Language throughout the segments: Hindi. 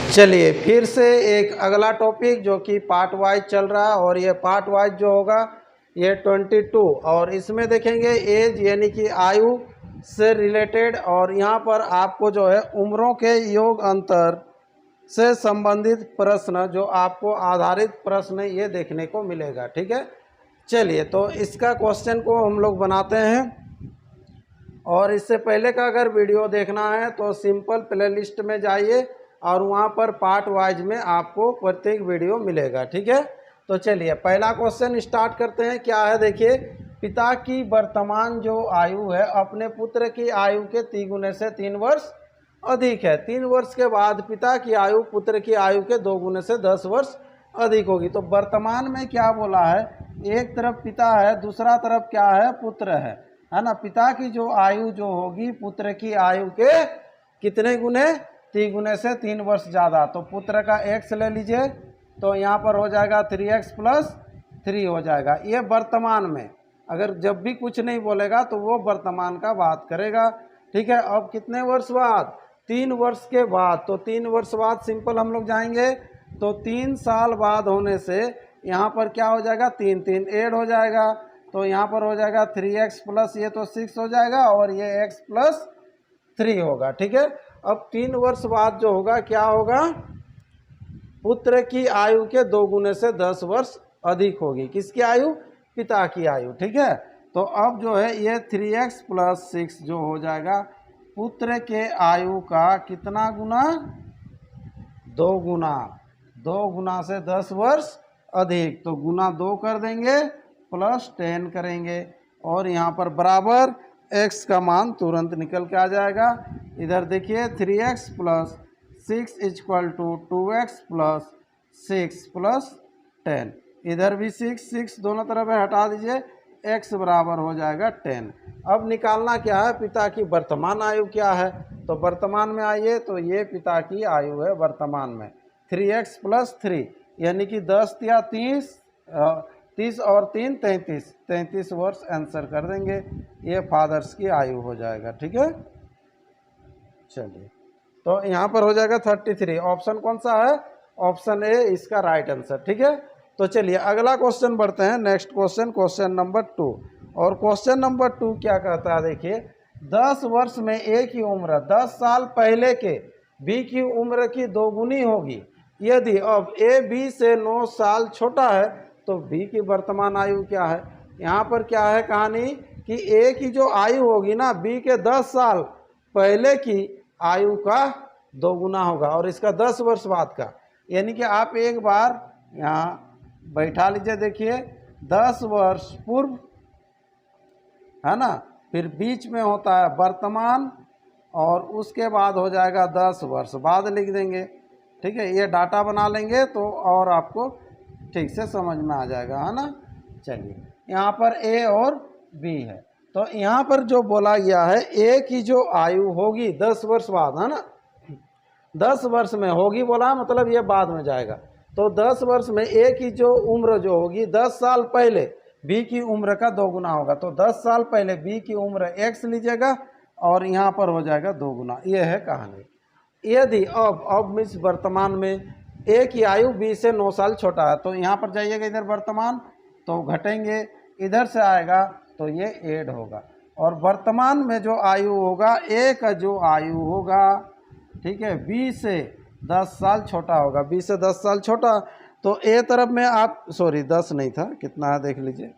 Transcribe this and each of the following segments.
चलिए फिर से एक अगला टॉपिक जो कि पार्ट वाइज चल रहा है, और ये पार्ट वाइज जो होगा ये 22, और इसमें देखेंगे एज यानी कि आयु से रिलेटेड, और यहाँ पर आपको जो है उम्रों के योग अंतर से संबंधित प्रश्न जो आपको आधारित प्रश्न ये देखने को मिलेगा। ठीक है, चलिए तो इसका क्वेश्चन को हम लोग बनाते हैं, और इससे पहले का अगर वीडियो देखना है तो सिंपल प्लेलिस्ट में जाइए और वहाँ पर पार्ट वाइज में आपको प्रत्येक वीडियो मिलेगा। ठीक है, तो चलिए पहला क्वेश्चन स्टार्ट करते हैं। क्या है देखिए, पिता की वर्तमान जो आयु है अपने पुत्र की आयु के 3 गुने से 3 वर्ष अधिक है। 3 वर्ष के बाद पिता की आयु पुत्र की आयु के 2 गुने से 10 वर्ष अधिक होगी। तो वर्तमान में क्या बोला है, एक तरफ पिता है, दूसरा तरफ क्या है, पुत्र है ना। पिता की जो आयु जो होगी पुत्र की आयु के कितने गुने, 3 गुने से 3 वर्ष ज़्यादा। तो पुत्र का x ले लीजिए, तो यहाँ पर हो जाएगा 3x + 3 हो जाएगा। ये वर्तमान में, अगर जब भी कुछ नहीं बोलेगा तो वो वर्तमान का बात करेगा। ठीक है, अब कितने वर्ष बाद, 3 वर्ष के बाद। तो 3 वर्ष बाद सिंपल हम लोग जाएंगे, तो 3 साल बाद होने से यहाँ पर क्या हो जाएगा, 3 3 ऐड हो जाएगा, तो यहाँ पर हो जाएगा 3x + ये तो 6 हो जाएगा, और ये x + 3 होगा। ठीक है, अब 3 वर्ष बाद जो होगा क्या होगा, पुत्र की आयु के 2 गुने से 10 वर्ष अधिक होगी। किसकी आयु, पिता की आयु। ठीक है, तो अब जो है ये 3x + 6 जो हो जाएगा पुत्र के आयु का कितना गुना, 2 गुना, 2 गुना से 10 वर्ष अधिक, तो गुना 2 कर देंगे +10 करेंगे, और यहाँ पर बराबर x का मान तुरंत निकल के आ जाएगा। इधर देखिए 3x + 6 = 2x + 6 + 10, इधर भी 6 दोनों तरफ हटा दीजिए, x बराबर हो जाएगा 10। अब निकालना क्या है, पिता की वर्तमान आयु क्या है। तो वर्तमान में आइए, तो ये पिता की आयु है वर्तमान में 3x + 3 यानी कि 10 या 30 और 3 33 वर्ष आंसर कर देंगे। ये फादर्स की आयु हो जाएगा। ठीक है, चलिए तो यहाँ पर हो जाएगा 33। ऑप्शन कौन सा है, ऑप्शन ए इसका राइट आंसर। ठीक है, तो चलिए अगला क्वेश्चन बढ़ते हैं। नेक्स्ट क्वेश्चन, क्वेश्चन नंबर 2, और क्वेश्चन नंबर 2 क्या कहता है देखिए, 10 वर्ष में ए की उम्र 10 साल पहले के बी की उम्र की 2 गुनी होगी यदि अब ए बी से 9 साल छोटा है, तो बी की वर्तमान आयु क्या है। यहाँ पर क्या है कहानी कि ए की जो आयु होगी ना, बी के 10 साल पहले की आयु का 2 गुना होगा, और इसका 10 वर्ष बाद का। यानी कि आप एक बार यहाँ बैठा लीजिए, देखिए 10 वर्ष पूर्व है ना, फिर बीच में होता है वर्तमान, और उसके बाद हो जाएगा 10 वर्ष बाद लिख देंगे। ठीक है, ये डाटा बना लेंगे तो और आपको ठीक से समझ में आ जाएगा, है ना। चलिए यहाँ पर ए और बी है, तो यहाँ पर जो बोला गया है ए की जो आयु होगी 10 वर्ष बाद, है ना, 10 वर्ष में होगी बोला, मतलब ये बाद में जाएगा। तो 10 वर्ष में ए की जो उम्र जो होगी 10 साल पहले बी की उम्र का 2 गुना होगा। तो 10 साल पहले बी की उम्र x लीजिएगा, और यहाँ पर हो जाएगा 2 गुना। ये है कहानी। यदि अब मीन्स वर्तमान में ए की आयु बी से 9 साल छोटा है, तो यहाँ पर जाइएगा इधर वर्तमान, तो घटेंगे, इधर से आएगा तो ये ऐड होगा, और वर्तमान में जो आयु होगा ए का जो आयु होगा, ठीक है, बी से 10 साल छोटा होगा, बी से 10 साल छोटा। तो ए तरफ में आप, सॉरी 10 नहीं था, कितना है देख लीजिए,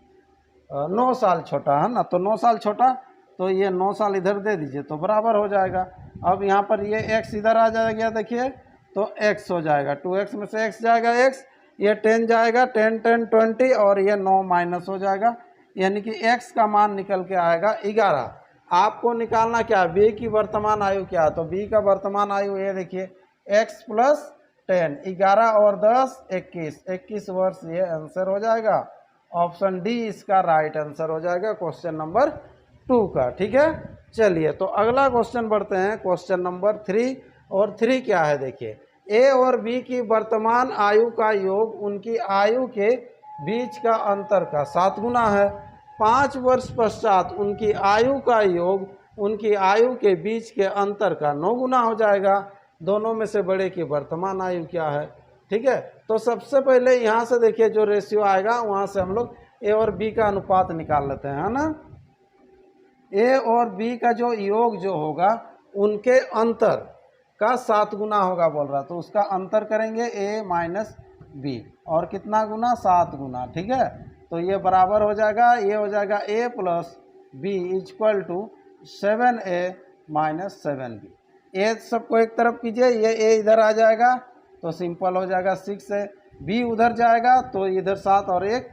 9 साल छोटा है ना, तो 9 साल छोटा, तो ये 9 साल इधर दे दीजिए तो बराबर हो जाएगा। अब यहाँ पर ये x इधर आ जाएगा, देखिए तो x हो जाएगा, 2x में से x जाएगा x, ये 10 जाएगा, 10 10 20, और ये 9 माइनस हो जाएगा, यानी कि x का मान निकल के आएगा 11। आपको निकालना क्या है, b की वर्तमान आयु क्या है, तो b का वर्तमान आयु ये देखिए x + 10, 11 और 10 21 वर्ष, ये आंसर हो जाएगा। ऑप्शन डी इसका राइट आंसर हो जाएगा क्वेश्चन नंबर 2 का। ठीक है, चलिए तो अगला क्वेश्चन बढ़ते हैं, क्वेश्चन नंबर 3, और 3 क्या है देखिए, ए और बी की वर्तमान आयु का योग उनकी आयु के बीच का अंतर का 7 गुना है। 5 वर्ष पश्चात उनकी आयु का योग उनकी आयु के बीच के अंतर का 9 गुना हो जाएगा। दोनों में से बड़े की वर्तमान आयु क्या है। ठीक है, तो सबसे पहले यहाँ से देखिए जो रेशियो आएगा वहाँ से हम लोग ए और बी का अनुपात निकाल लेते हैं, है ना। ए और बी का जो योग जो होगा उनके अंतर का 7 गुना होगा बोल रहा, तो उसका अंतर करेंगे ए माइनस बी, और कितना गुना, 7 गुना। ठीक है, तो ये बराबर हो जाएगा, ये हो जाएगा A plus B equal to 7a minus 7b। ए सबको एक तरफ कीजिए, ये ए इधर आ जाएगा तो सिंपल हो जाएगा 6a, बी उधर जाएगा तो इधर 7 और 1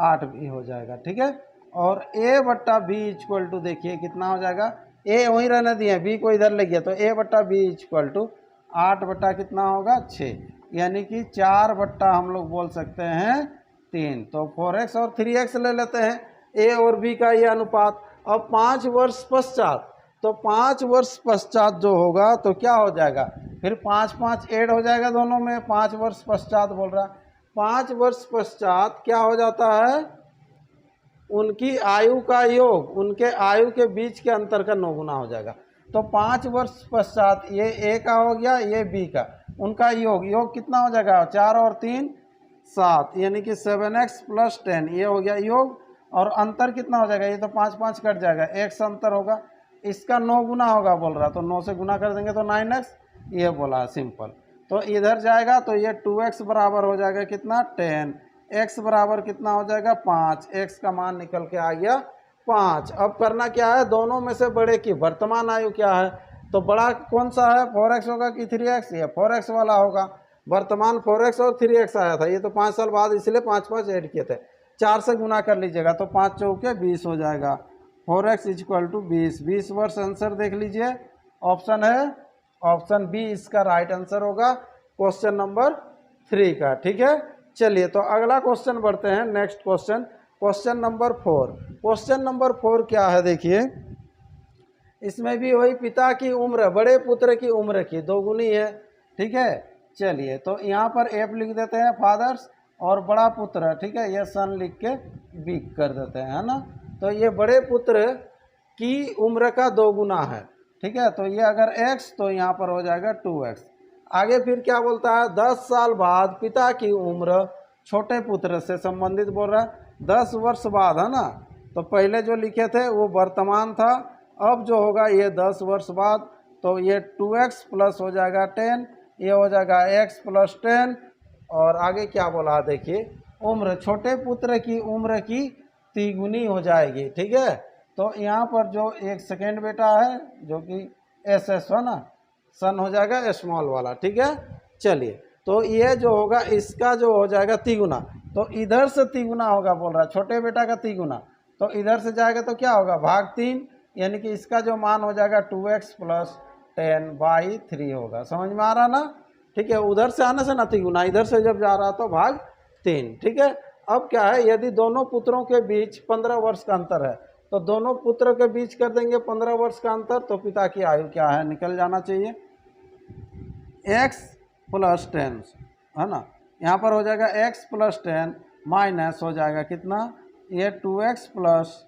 8 भी हो जाएगा। ठीक है, और a बट्टा बी इक्वल टू देखिए कितना हो जाएगा, ए वहीं रहने दिए, बी को इधर ले गया, तो a बट्टा बी इक्वल टू 8 बट्टा कितना होगा 6, यानी कि 4 बट्टा हम लोग बोल सकते हैं 3। तो 4x और 3x ले लेते हैं ए और बी का ये अनुपात। अब 5 वर्ष पश्चात, तो 5 वर्ष पश्चात जो होगा तो क्या हो जाएगा, फिर 5 5 ऐड हो जाएगा दोनों में, 5 वर्ष पश्चात बोल रहा है। 5 वर्ष पश्चात क्या हो जाता है, उनकी आयु का योग, उनके आयु के बीच के अंतर का 9 गुना हो जाएगा। तो 5 वर्ष पश्चात ये ए का हो गया, ये बी का, उनका योग कितना हो जाएगा, 4 और 3 7, यानी कि 7x प्लस 10 ये हो गया योग, और अंतर कितना हो जाएगा, ये तो 5 5 कट जाएगा, x अंतर होगा, इसका 9 गुना होगा बोल रहा, तो 9 से गुना कर देंगे तो 9x, ये बोला सिंपल। तो इधर जाएगा तो ये 2x बराबर हो जाएगा कितना 10, x बराबर कितना हो जाएगा 5, x का मान निकल के आ गया 5। अब करना क्या है, दोनों में से बड़े की वर्तमान आयु क्या है, तो बड़ा कौन सा है, 4x होगा कि 3x, ये 4x वाला होगा। वर्तमान 4x और 3x आया था, ये तो 5 साल बाद इसलिए 5 5 ऐड किए थे, 4 से गुना कर लीजिएगा तो 5 चौके 20 हो जाएगा, 4x इक्वल टू 20। 20 वर्ष आंसर देख लीजिए, ऑप्शन है ऑप्शन बी इसका राइट आंसर होगा क्वेश्चन नंबर 3 का। ठीक है, चलिए तो अगला क्वेश्चन बढ़ते हैं, next question, question number 4। Question number 4 क्या है देखिए, इसमें भी वही पिता की उम्र बड़े पुत्र की उम्र की 2 गुनी है। ठीक है, चलिए तो यहाँ पर एफ लिख देते हैं फादर्स, और बड़ा पुत्र, ठीक है, ये सन लिख के बी कर देते हैं, है ना। तो ये बड़े पुत्र की उम्र का 2 गुना है। ठीक है, तो ये अगर x तो यहाँ पर हो जाएगा 2x। आगे फिर क्या बोलता है, 10 साल बाद पिता की उम्र छोटे पुत्र से संबंधित बोल रहा है, 10 वर्ष बाद, है ना। तो पहले जो लिखे थे वो वर्तमान था, अब जो होगा ये 10 वर्ष बाद, तो ये 2x प्लस हो जाएगा 10, ये हो जाएगा x प्लस 10, और आगे क्या बोला देखिए, उम्र छोटे पुत्र की उम्र की तिगुनी हो जाएगी। ठीक है, तो यहाँ पर जो एक सेकेंड बेटा है जो कि एस है ना, सन हो जाएगा स्मॉल वाला। ठीक है, चलिए तो ये जो होगा इसका जो हो जाएगा तिगुना, तो इधर से तिगुना होगा बोल रहा है, छोटे बेटा का तिगुना, तो इधर से जाएगा तो क्या होगा भाग 3, यानी कि इसका जो मान हो जाएगा 2x प्लस 10/3 होगा। समझ में आ रहा ना। ठीक है, उधर से आने से ना तिगुना, इधर से जब जा रहा तो भाग 3। ठीक है, अब क्या है, यदि दोनों पुत्रों के बीच 15 वर्ष का अंतर है, तो दोनों पुत्र के बीच कर देंगे 15 वर्ष का अंतर, तो पिता की आयु क्या है निकल जाना चाहिए, x प्लस 10, है ना। यहाँ पर हो जाएगा x प्लस 10 माइनस हो जाएगा कितना, ये 2x प्लस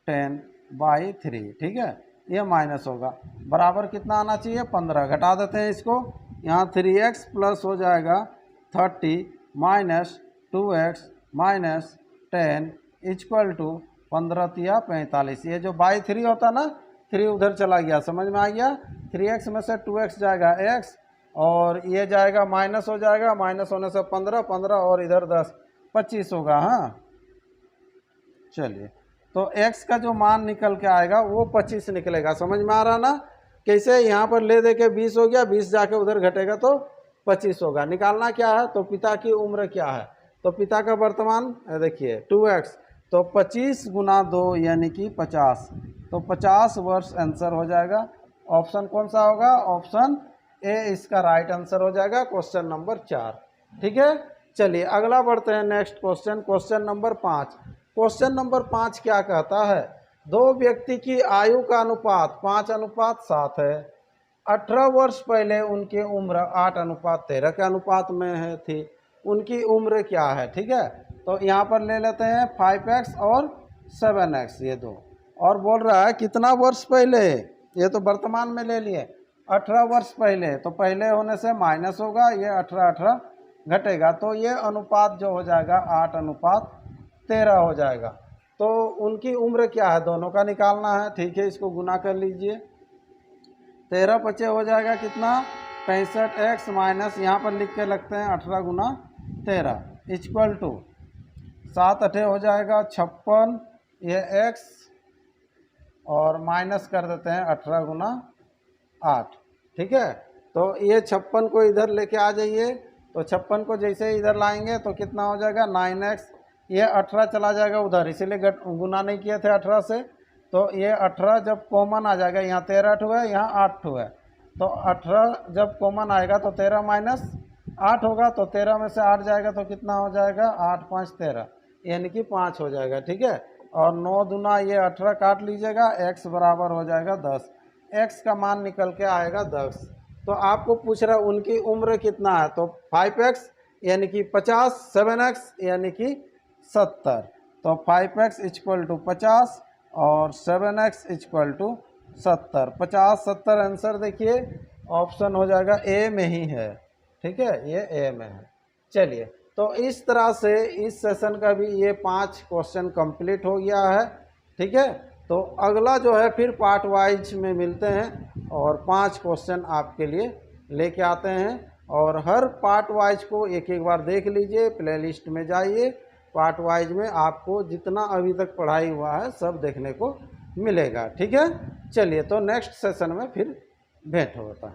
10/3। ठीक है, ये माइनस होगा, बराबर कितना आना चाहिए 15, घटा देते हैं इसको, यहाँ 3x प्लस हो जाएगा 30 minus 2x minus 10 equal to 15 या 45। ये जो बाई 3 होता ना, 3 उधर चला गया, समझ में आ गया, 3x में से 2x जाएगा x, और ये जाएगा माइनस हो जाएगा, माइनस होने से 15 15 और इधर 10 25 होगा। हाँ, चलिए तो x का जो मान निकल के आएगा वो 25 निकलेगा। समझ में आ रहा ना, कैसे यहाँ पर ले दे के 20 हो गया, 20 जाके उधर घटेगा तो 25 होगा। निकालना क्या है, तो पिता की उम्र क्या है, तो पिता का वर्तमान देखिए 2x, तो 25 गुना 2 यानी कि 50, तो 50 वर्ष आंसर हो जाएगा। ऑप्शन कौन सा होगा, ऑप्शन ए इसका राइट आंसर हो जाएगा क्वेश्चन नंबर 4। ठीक है, चलिए अगला बढ़ते हैं, next question, question number 5। Question number 5 क्या कहता है, 2 व्यक्ति की आयु का अनुपात 5:7 है। 18 वर्ष पहले उनकी उम्र 8:13 के अनुपात में है थी, उनकी उम्र क्या है। ठीक है, तो यहाँ पर ले लेते हैं 5x और 7x, ये दो, और बोल रहा है कितना वर्ष पहले, ये तो वर्तमान में ले लिए, 18 वर्ष पहले, तो पहले होने से माइनस होगा, ये 18 घटेगा, तो ये अनुपात जो हो जाएगा 8:13 हो जाएगा। तो उनकी उम्र क्या है दोनों का निकालना है, ठीक है, इसको गुना कर लीजिए। 13 पचे हो जाएगा कितना, 65x माइनस यहाँ पर लिख के लगते हैं 18 गुना 13 इक्वल टू 7 8 हो जाएगा 56, ये x और माइनस कर देते हैं 18 गुना 8, ठीक है। तो ये 56 को इधर लेके आ जाइए, तो 56 को जैसे इधर लाएंगे तो कितना हो जाएगा 9x, ये 18 चला जाएगा उधर, इसीलिए गुना नहीं किए थे 18 से, तो ये 18 जब कॉमन आ जाएगा, यहाँ 13 ठो है, यहाँ 8 ठो है, तो 18 जब कॉमन आएगा तो 13 माइनस 8 होगा, तो 13 में से 8 जाएगा तो कितना हो जाएगा 8 5 13, यानी कि 5 हो जाएगा, ठीक है। और 9 दूना ये 18 काट लीजिएगा, x बराबर हो जाएगा 10, x का मान निकल के आएगा 10। तो आपको पूछ रहा है उनकी उम्र कितना है, तो 5x यानी कि 50, 7x यानी कि 70, तो 5x इक्वल टू 50 और 7x इक्वल टू 70, 50 70 आंसर देखिए ऑप्शन हो जाएगा ए में ही है, ठीक है, ये ए में है। चलिए, तो इस तरह से इस सेशन का भी ये 5 क्वेश्चन कंप्लीट हो गया है, ठीक है। तो अगला जो है फिर पार्ट वाइज में मिलते हैं और 5 क्वेश्चन आपके लिए लेके आते हैं, और हर पार्ट वाइज को एक एक बार देख लीजिए, प्लेलिस्ट में जाइए, पार्ट वाइज में आपको जितना अभी तक पढ़ाई हुआ है सब देखने को मिलेगा, ठीक है। चलिए, तो नेक्स्ट सेशन में फिर भेंट होता है।